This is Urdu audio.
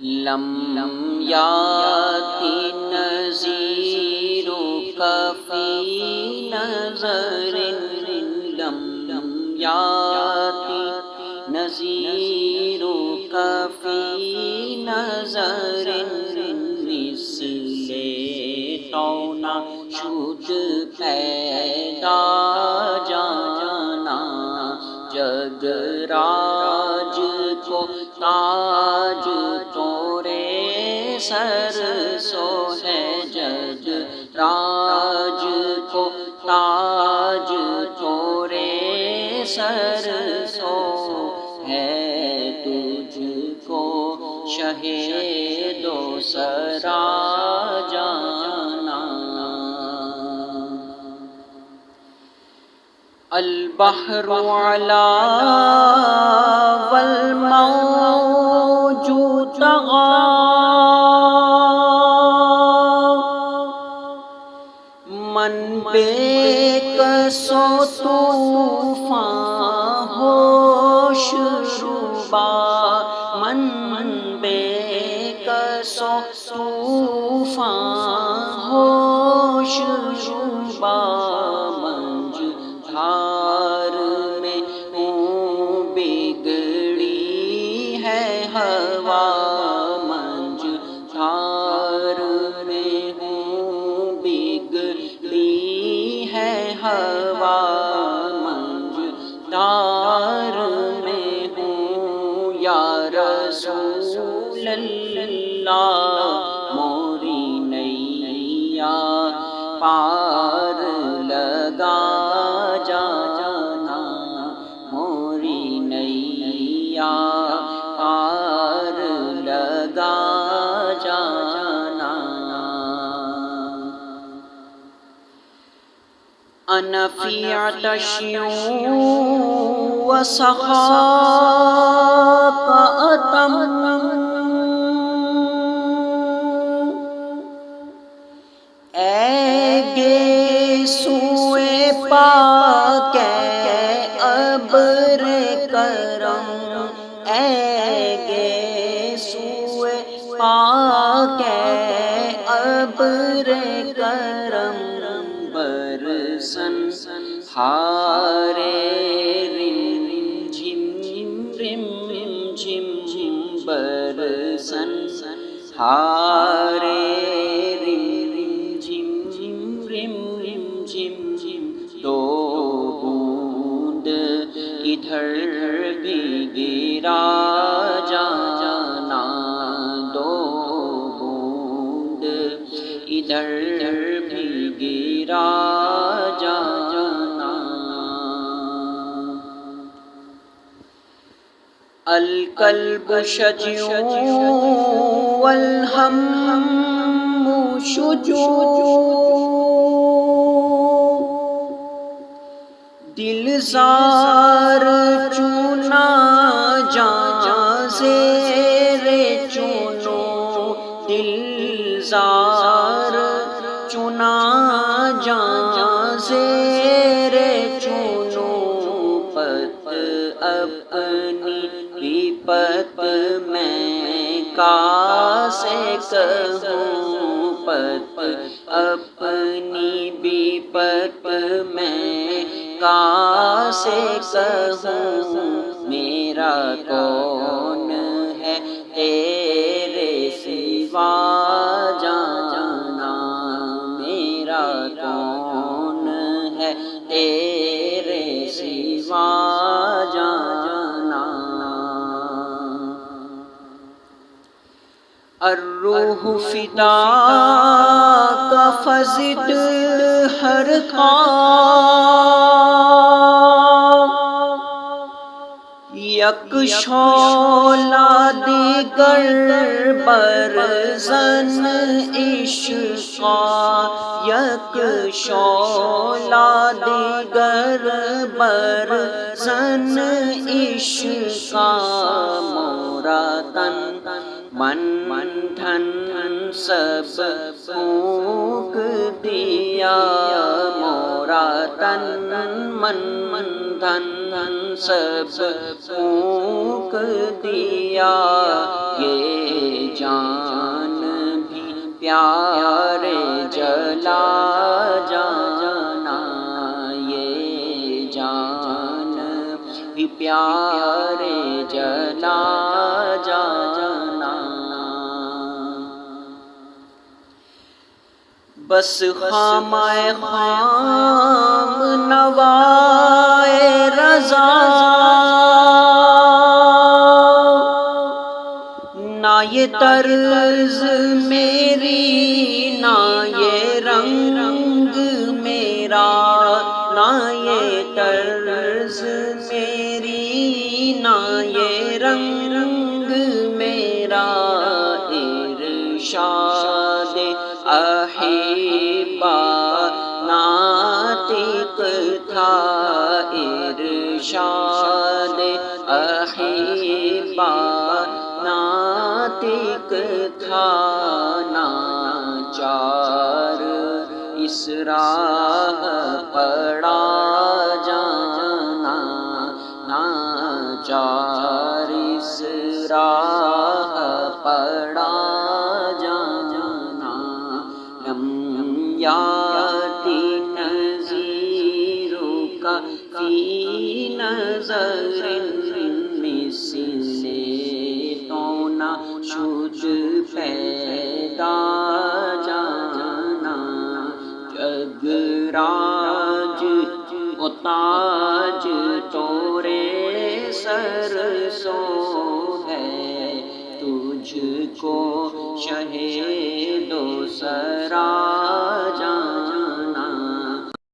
لم یاتی نذیرک فی نظر، لم یاتی نذیرک فی نظر، مثل تو نہ شد پیدا جانا، جگ راج کو تاج تورے سر سو ہے، جگ راج کو تاج تورے سر سو ہے، تجھ کو شہ دو سرا جانا۔ البحر علا والموج طغی، من بے کس و طوفان ہوش ربا، من بے کس و طوفان ہوش ربا، منج دھار میں ہوں بگڑی ہے ہوا، منج دھار میں ہوں بگڑی ہے ہوا، منج دھار میں ہوں یا رسول اللہ، موری نیا پار لگا جانا، موری نیا پار لگا جانا۔ انا فی عطش و سخا اتم، اے گیسوئے پاک ابر کرم، اے گیسوئے پاک ابر کرم، برسن ہارے رم جھم رم جھم، برسن ہارے رم جھم رم جھم، دو بوند ادھر بھی گرا جانا، دو بوند ادھر بھی گرا جانا۔ الکلب شجیع والہم شجوع، دل زار چونا جاں زیر چونو، دل زار چنا جاں زیر چونو، پت اپنی وپت میں کاسے کہوں، پت اپنی وپت میں کاسے کہوں، میرا کون ہے تیرے سوا جانا، میرا کون ہے تیرے سوا جانا۔ الروح فداک فزد ہر خواب، یک شعلہ دیگر برزن عشقا، یک شعلہ دیگر برزن عشقا، مورا تن من دھن سب پھونک دیا، مورا تن من دھن سب پھونک دیا، یہ پیارے جلا جانا، بس خامہ خام نوائے رضا، نہ یہ طرز میری نہ یہ رنگ میرا، نہ یہ طرز میری نہ یہ رنگ میرا، ارشاد احبا ناطق تھا، ارشاد احبا ناطق تھا، ناچار اس راہ پڑا جانا، ناچار اس راہ پڑا جانا، لم یاتی نظیر کا فی نظر مثل تو نہ شد پیدا جانا، جگ راج و تاج تورے سر سو ہے، تجھ کو شہ دو سرا جانا۔